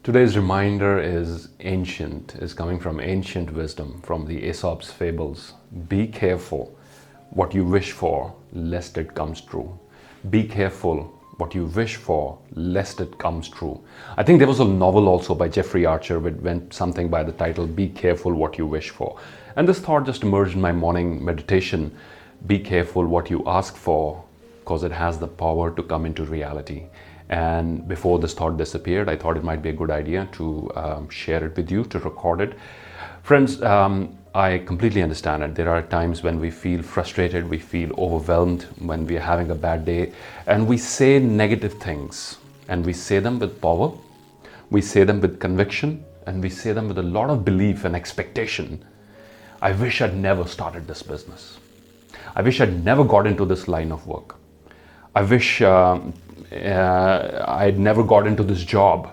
Today's reminder is coming from ancient wisdom, from the Aesop's fables. Be careful what you wish for, lest it comes true. Be careful what you wish for, lest it comes true. I think there was a novel also by Jeffrey Archer which went something by the title, Be Careful What You Wish For. And this thought just emerged in my morning meditation. Be careful what you ask for, because it has the power to come into reality. And before this thought disappeared, I thought it might be a good idea to share it with you, to record it. Friends, I completely understand it. There are times when we feel frustrated, we feel overwhelmed, when we are having a bad day, and we say negative things, and we say them with power, we say them with conviction, and we say them with a lot of belief and expectation. I wish I'd never started this business. I wish I'd never got into this line of work. I wish I'd never got into this job.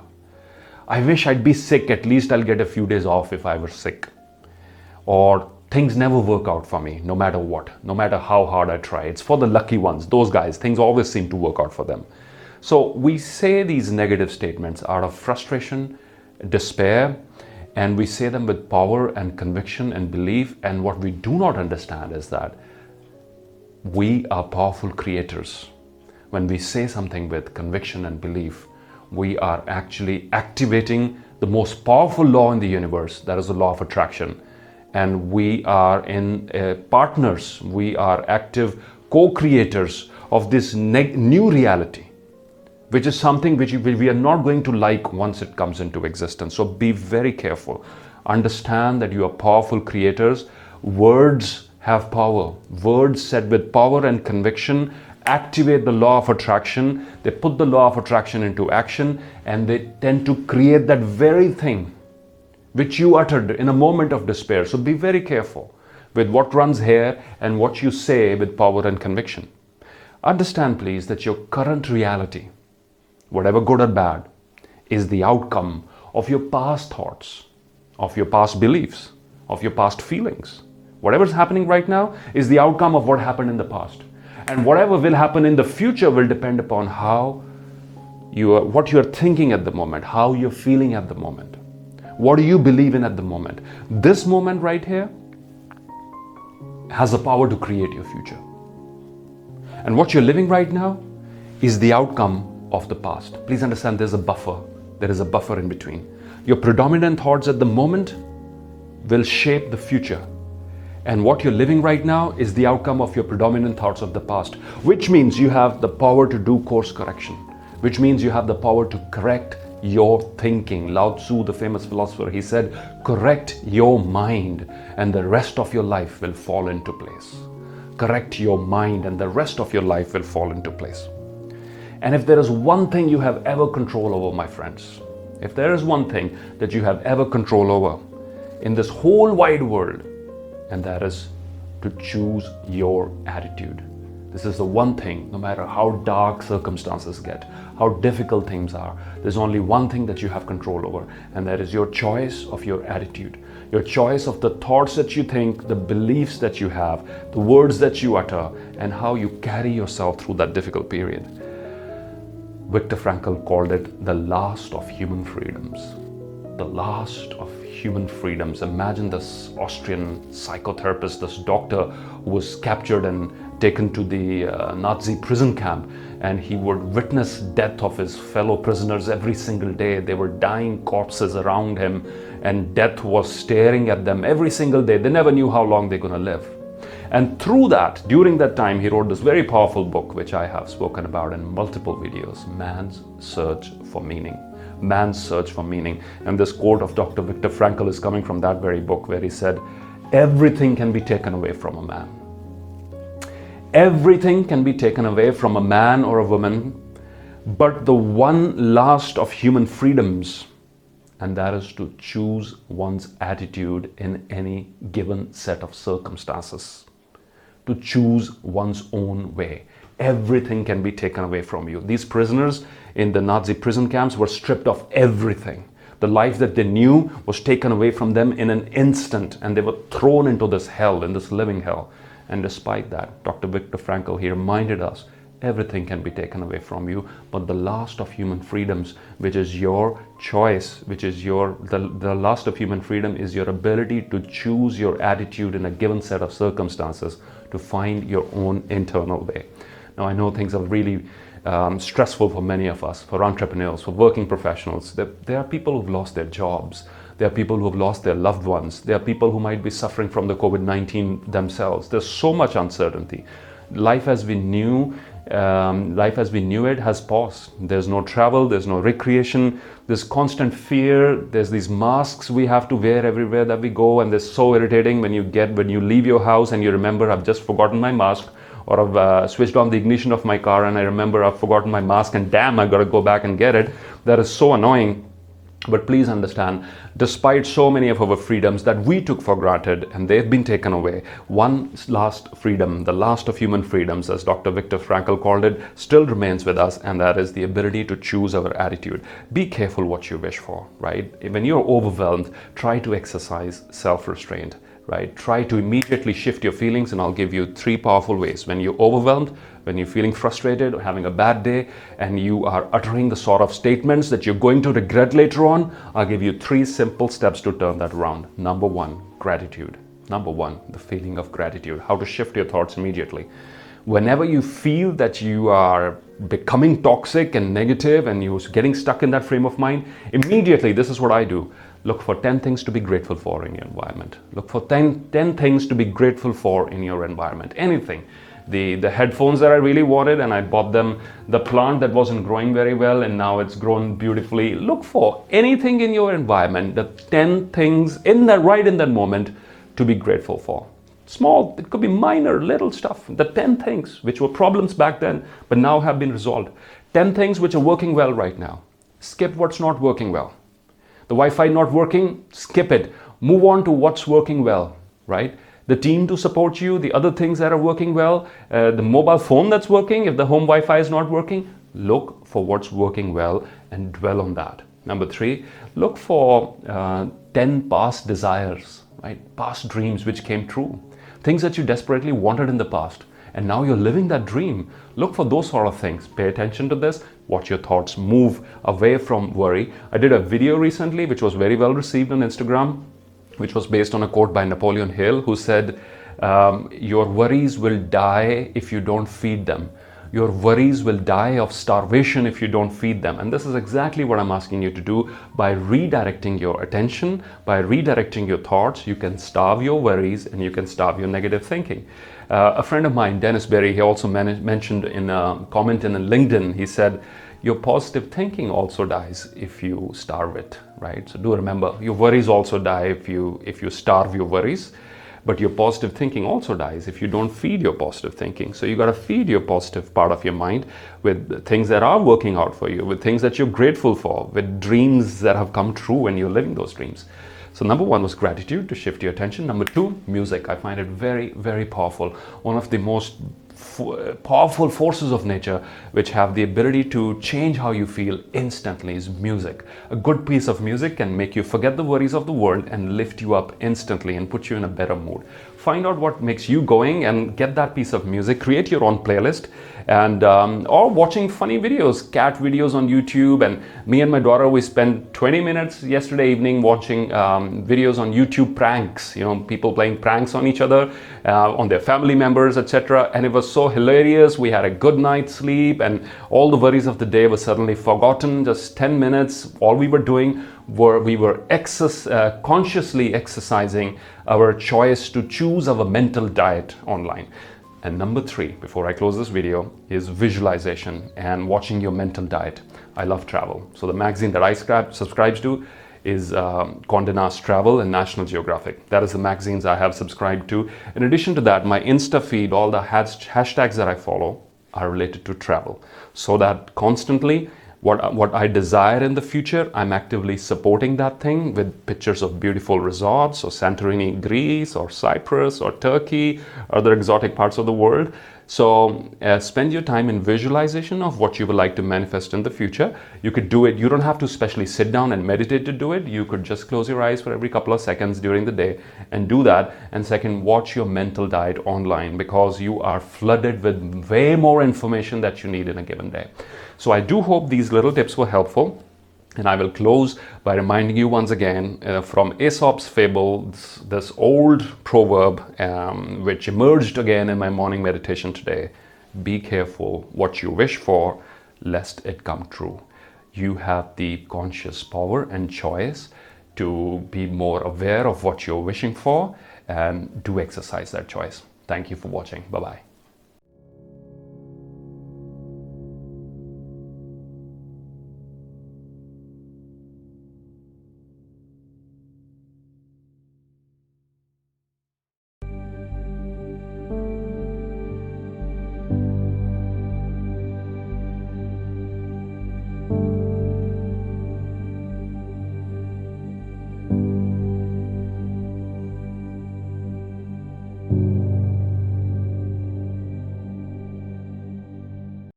I wish I'd be sick. At least I'll get a few days off if I were sick. Or things never work out for me, no matter what, no matter how hard I try. It's for the lucky ones, those guys. Things always seem to work out for them. So we say these negative statements out of frustration, despair, and we say them with power and conviction and belief. And what we do not understand is that we are powerful creators. When we say something with conviction and belief, we are actually activating the most powerful law in the universe, that is the law of attraction. And we are in partners, we are active co-creators of this new reality, which is something which we are not going to like once it comes into existence. So be very careful. Understand that you are powerful creators. Words have power. Words said with power and conviction activate the law of attraction. They put the law of attraction into action, and they tend to create that very thing which you uttered in a moment of despair. So be very careful with what runs here and what you say with power and conviction. Understand, please, that your current reality, whatever good or bad, is the outcome of your past thoughts, of your past beliefs, of your past feelings. Whatever's happening right now is the outcome of what happened in the past. And whatever will happen in the future will depend upon what you're thinking at the moment, how you're feeling at the moment. What do you believe in at the moment? This moment right here has the power to create your future. And what you're living right now is the outcome of the past. Please understand there's a buffer. There is a buffer in between. Your predominant thoughts at the moment will shape the future. And what you're living right now is the outcome of your predominant thoughts of the past, which means you have the power to do course correction, which means you have the power to correct your thinking. Lao Tzu, the famous philosopher, he said, correct your mind and the rest of your life will fall into place. Correct your mind and the rest of your life will fall into place. And if there is one thing you have ever control over, my friends, if there is one thing that you have ever control over in this whole wide world, and that is to choose your attitude. This is the one thing, no matter how dark circumstances get, how difficult things are, there's only one thing that you have control over, and that is your choice of your attitude. Your choice of the thoughts that you think, the beliefs that you have, the words that you utter, and how you carry yourself through that difficult period. Viktor Frankl called it the last of human freedoms. The last of human freedoms. Imagine this Austrian psychotherapist, this doctor who was captured and taken to the Nazi prison camp, and he would witness death of his fellow prisoners every single day. They were dying corpses around him, and death was staring at them every single day. They never knew how long they're going to live. And through that, during that time, he wrote this very powerful book, which I have spoken about in multiple videos, Man's Search for Meaning. Man's Search for Meaning. And this quote of Dr. Viktor Frankl is coming from that very book, where he said, everything can be taken away from a man. Everything can be taken away from a man or a woman, but the one last of human freedoms, and that is to choose one's attitude in any given set of circumstances. To choose one's own way. Everything can be taken away from you. These prisoners in the Nazi prison camps were stripped of everything. The life that they knew was taken away from them in an instant, and they were thrown into this hell, in this living hell. And despite that, Dr. Viktor Frankl, he reminded us, everything can be taken away from you, but the last of human freedoms, which is your choice, which is the last of human freedom is your ability to choose your attitude in a given set of circumstances, to find your own internal way. Now, I know things are really stressful for many of us, for entrepreneurs, for working professionals. There are people who've lost their jobs. There are people who have lost their loved ones. There are people who might be suffering from the COVID-19 themselves. There's so much uncertainty. Life as we knew it has paused. There's no travel, there's no recreation, there's constant fear, there's these masks we have to wear everywhere that we go, and they're so irritating when you leave your house and you remember, I've just forgotten my mask, or I've switched on the ignition of my car and I remember I've forgotten my mask and damn, I've got to go back and get it. That is so annoying. But please understand, despite so many of our freedoms that we took for granted and they've been taken away, one last freedom, the last of human freedoms, as Dr. Viktor Frankl called it, still remains with us, and that is the ability to choose our attitude. Be careful what you wish for, right? When you're overwhelmed, try to exercise self-restraint, right? Try to immediately shift your feelings, and I'll give you 3 powerful ways. When you're overwhelmed, when you're feeling frustrated or having a bad day and you are uttering the sort of statements that you're going to regret later on, I'll give you 3 simple steps to turn that around. Number 1, gratitude. Number 1, the feeling of gratitude. How to shift your thoughts immediately. Whenever you feel that you are becoming toxic and negative and you're getting stuck in that frame of mind, immediately, this is what I do. Look for 10 things to be grateful for in your environment. Look for 10 things to be grateful for in your environment. Anything. The headphones that I really wanted and I bought them, the plant that wasn't growing very well and now it's grown beautifully. Look for anything in your environment, the 10 things right in that moment to be grateful for. Small, it could be minor, little stuff. The 10 things which were problems back then but now have been resolved. 10 things which are working well right now. Skip what's not working well. The Wi-Fi not working, skip it. Move on to what's working well, right? The team to support you, the other things that are working well, the mobile phone that's working, if the home Wi-Fi is not working, look for what's working well and dwell on that. Number 3, look for 10 past desires, right? Past dreams which came true. Things that you desperately wanted in the past. And now you're living that dream. Look for those sort of things. Pay attention to this. Watch your thoughts move away from worry. I did a video recently which was very well received on Instagram, which was based on a quote by Napoleon Hill, who said, your worries will die if you don't feed them. Your worries will die of starvation if you don't feed them. And this is exactly what I'm asking you to do. By redirecting your attention, by redirecting your thoughts, you can starve your worries and you can starve your negative thinking. A friend of mine, Dennis Berry, he also mentioned in a comment in LinkedIn, he said, your positive thinking also dies if you starve it, right? So do remember, your worries also die if you starve your worries, but your positive thinking also dies if you don't feed your positive thinking. So you got to feed your positive part of your mind with things that are working out for you, with things that you're grateful for, with dreams that have come true when you're living those dreams. So number 1 was gratitude, to shift your attention. Number 2, music. I find it very, very powerful. One of the most powerful forces of nature which have the ability to change how you feel instantly is music. A good piece of music can make you forget the worries of the world and lift you up instantly and put you in a better mood. Find out what makes you going and get that piece of music. Create your own playlist, and or watching funny videos, cat videos on YouTube. And me and my daughter, we spent 20 minutes yesterday evening watching videos on YouTube pranks, people playing pranks on each other, on their family members, etc. And it was so hilarious. We had a good night's sleep and all the worries of the day were suddenly forgotten. Just 10 minutes, all we were doing we were consciously exercising our choice to choose our mental diet online. And number 3, before I close this video, is visualization and watching your mental diet. I love travel. So the magazine that I subscribe to is Condé Nast Travel and National Geographic. That is the magazines I have subscribed to. In addition to that, my Insta feed, all the hashtags that I follow are related to travel. So that constantly, what I desire in the future, I'm actively supporting that thing with pictures of beautiful resorts, or Santorini, Greece, or Cyprus, or Turkey, or other exotic parts of the world. So spend your time in visualization of what you would like to manifest in the future. You could do it. You don't have to specially sit down and meditate to do it. You could just close your eyes for every couple of seconds during the day and do that. And second, watch your mental diet online, because you are flooded with way more information that you need in a given day. So I do hope these little tips were helpful. And I will close by reminding you once again from Aesop's fable, this old proverb which emerged again in my morning meditation today. Be careful what you wish for, lest it come true. You have the conscious power and choice to be more aware of what you're wishing for, and do exercise that choice. Thank you for watching. Bye-bye.